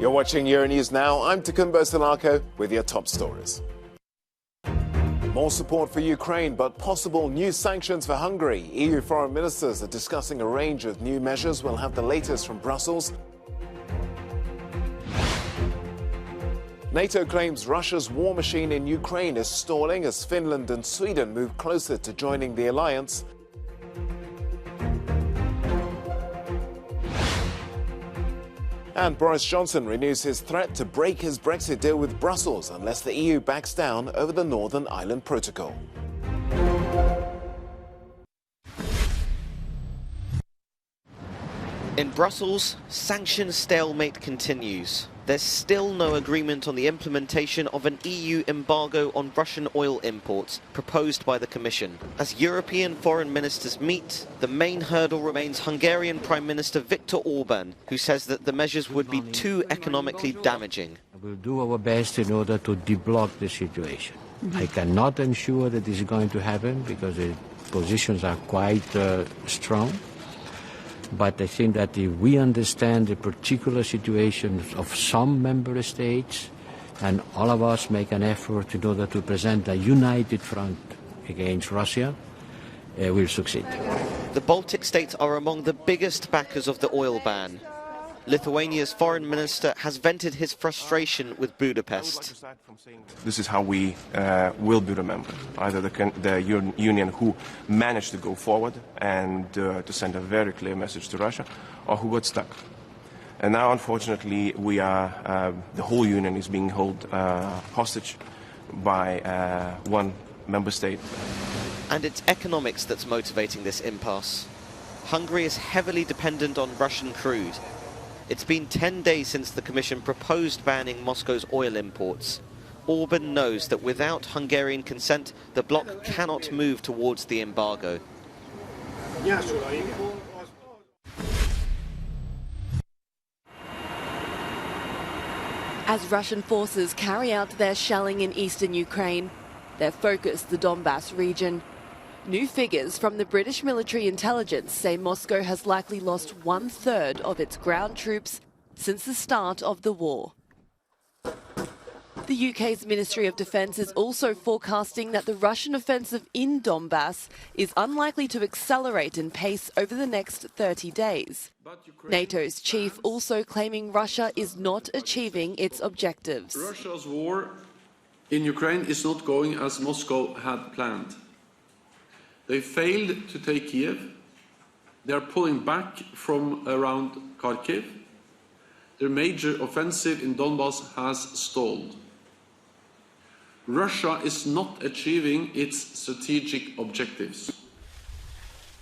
You're watching Euronews now. I'm Takumbo Salako with your top stories. More support for Ukraine, but possible new sanctions for Hungary. EU foreign ministers are discussing a range of new measures. We'll have the latest from Brussels. NATO claims Russia's war machine in Ukraine is stalling as Finland and Sweden move closer to joining the alliance. And Boris Johnson renews his threat to break his Brexit deal with Brussels unless the EU backs down over the Northern Ireland Protocol. In Brussels, sanction stalemate continues. There's still no agreement on the implementation of an EU embargo on Russian oil imports proposed by the Commission. As European foreign ministers meet, the main hurdle remains Hungarian Prime Minister Viktor Orban, who says that the measures would be too economically damaging. We'll do our best in order to deblock the situation. I cannot ensure that this is going to happen because the positions are quite strong. But I think that if we understand the particular situations of some member states and all of us make an effort in order to present a united front against Russia, we'll succeed. The Baltic states are among the biggest backers of the oil ban. Lithuania's foreign minister has vented his frustration with Budapest. This is how we will be remembered. Either the Union who managed to go forward and to send a very clear message to Russia, or who got stuck. And now, unfortunately, we are the whole Union is being held hostage by one member state. And it's economics that's motivating this impasse. Hungary is heavily dependent on Russian crude. It's been 10 days since the Commission proposed banning Moscow's oil imports. Orban knows that without Hungarian consent, the bloc cannot move towards the embargo. As Russian forces carry out their shelling in eastern Ukraine, their focus the Donbass region. New figures from the British military intelligence say Moscow has likely lost 1/3 of its ground troops since the start of the war. The UK's Ministry of Defence is also forecasting that the Russian offensive in Donbass is unlikely to accelerate in pace over the next 30 days. NATO's chief also claiming Russia is not achieving its objectives. Russia's war in Ukraine is not going as Moscow had planned. They failed to take Kiev. They are pulling back from around Kharkiv. Their major offensive in Donbass has stalled. Russia is not achieving its strategic objectives.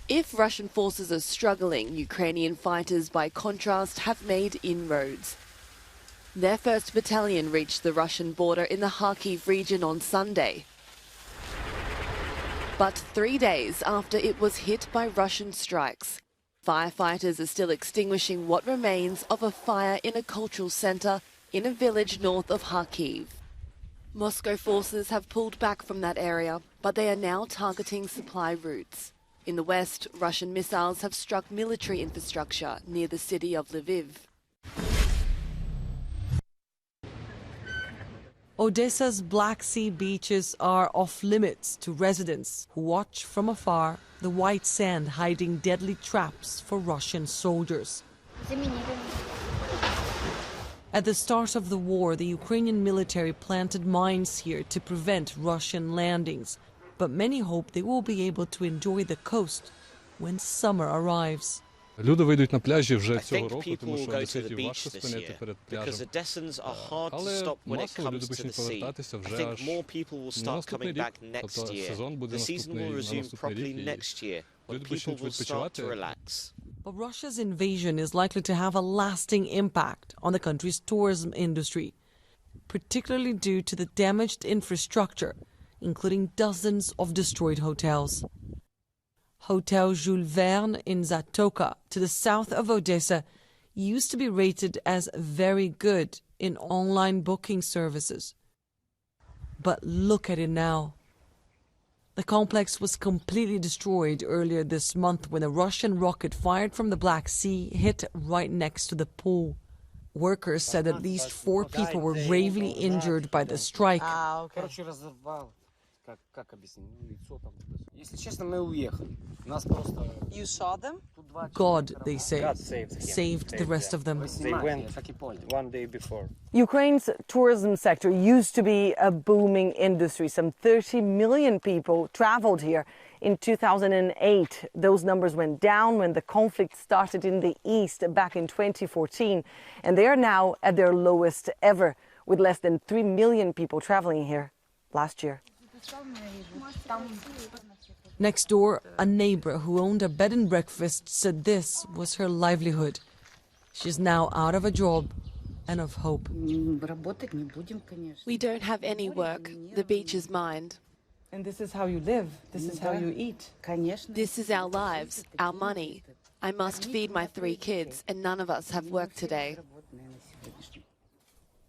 If Russian forces are struggling, Ukrainian fighters, by contrast, have made inroads. Their 1st Battalion reached the Russian border in the Kharkiv region on Sunday. But 3 days after it was hit by Russian strikes, firefighters are still extinguishing what remains of a fire in a cultural centre in a village north of Kharkiv. Moscow forces have pulled back from that area, but they are now targeting supply routes. In the west, Russian missiles have struck military infrastructure near the city of Lviv. Odessa's Black Sea beaches are off limits to residents who watch from afar the white sand hiding deadly traps for Russian soldiers. At the start of the war, the Ukrainian military planted mines here to prevent Russian landings, but many hope they will be able to enjoy the coast when summer arrives. I think people will go to the beach this year because Odessans are hard to stop when it comes to the sea. I think more people will start coming back next year. The season will resume properly next year when people will start to relax. But Russia's invasion is likely to have a lasting impact on the country's tourism industry, particularly due to the damaged infrastructure, including dozens of destroyed hotels. Hotel Jules Verne in Zatoka, to the south of Odessa, used to be rated as very good in online booking services. But look at it now. The complex was completely destroyed earlier this month when a Russian rocket fired from the Black Sea hit right next to the pool. Workers said at least 4 people were gravely injured by the strike. You saw them? God, they say, God saved the rest of them. They went 1 day before. Ukraine's tourism sector used to be a booming industry. Some 30 million people traveled here. In 2008, those numbers went down when the conflict started in the east back in 2014. And they are now at their lowest ever, with less than 3 million people traveling here last year. Next door, a neighbor who owned a bed and breakfast said this was her livelihood. She's now out of a job and of hope. We don't have any work. The beach is mined. And this is how you live. This is how you eat. This is our lives, our money. I must feed my 3 kids, and none of us have work today.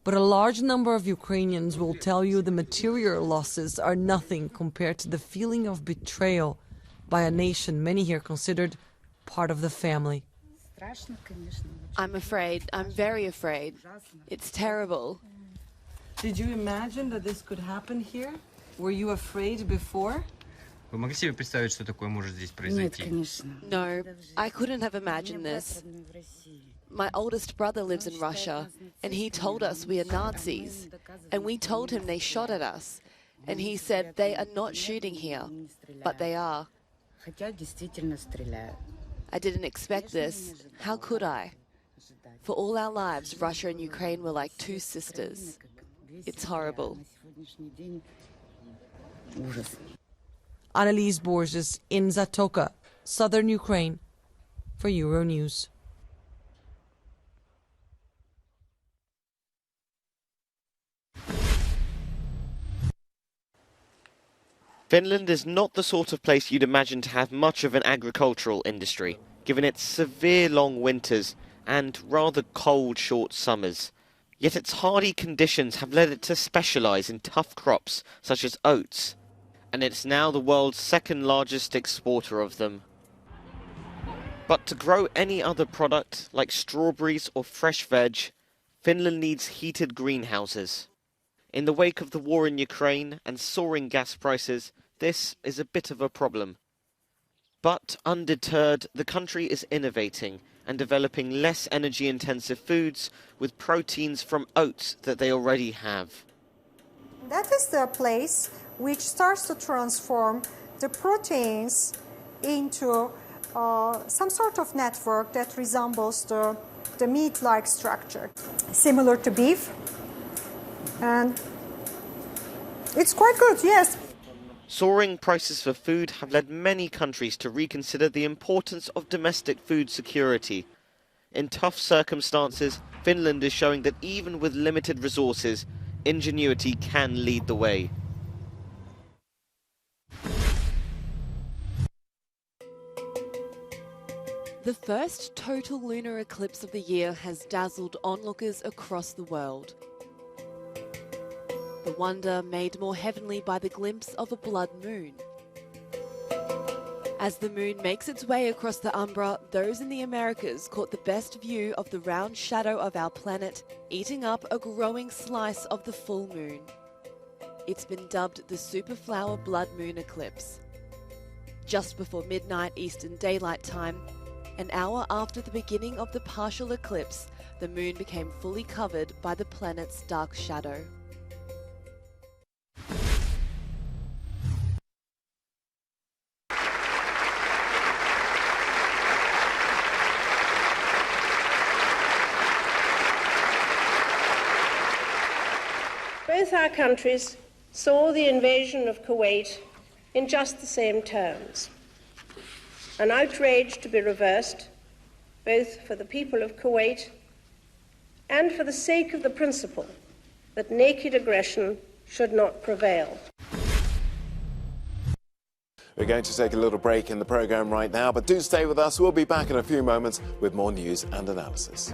But a large number of Ukrainians will tell you the material losses are nothing compared to the feeling of betrayal by a nation many here considered part of the family. I'm afraid. I'm very afraid. It's terrible. Did you imagine that this could happen here? Were you afraid before? Вы могли себе представить, что такое может здесь произойти? No, I couldn't have imagined this. My oldest brother lives in Russia, and he told us we are Nazis. And we told him they shot at us. And he said they are not shooting here, but they are. I didn't expect this. How could I? For all our lives, Russia and Ukraine were like 2 sisters. It's horrible. Annalise Borges in Zatoka, southern Ukraine, for Euronews. Finland is not the sort of place you'd imagine to have much of an agricultural industry, given its severe long winters and rather cold short summers. Yet its hardy conditions have led it to specialise in tough crops such as oats, and it's now the world's 2nd largest exporter of them. But to grow any other product, like strawberries or fresh veg, Finland needs heated greenhouses. In the wake of the war in Ukraine and soaring gas prices, this is a bit of a problem. But undeterred, the country is innovating and developing less energy-intensive foods with proteins from oats that they already have. That is the place which starts to transform the proteins into some sort of network that resembles the meat-like structure, similar to beef. And it's quite good, yes. Soaring prices for food have led many countries to reconsider the importance of domestic food security. In tough circumstances, Finland is showing that even with limited resources, ingenuity can lead the way. The first total lunar eclipse of the year has dazzled onlookers across the world. The wonder made more heavenly by the glimpse of a blood moon. As the moon makes its way across the umbra, those in the Americas caught the best view of the round shadow of our planet, eating up a growing slice of the full moon. It's been dubbed the Superflower Blood Moon Eclipse. Just before midnight Eastern Daylight Time, an hour after the beginning of the partial eclipse, the moon became fully covered by the planet's dark shadow. Both our countries saw the invasion of Kuwait in just the same terms. An outrage to be reversed, both for the people of Kuwait and for the sake of the principle that naked aggression should not prevail. We're going to take a little break in the programme right now, but do stay with us. We'll be back in a few moments with more news and analysis.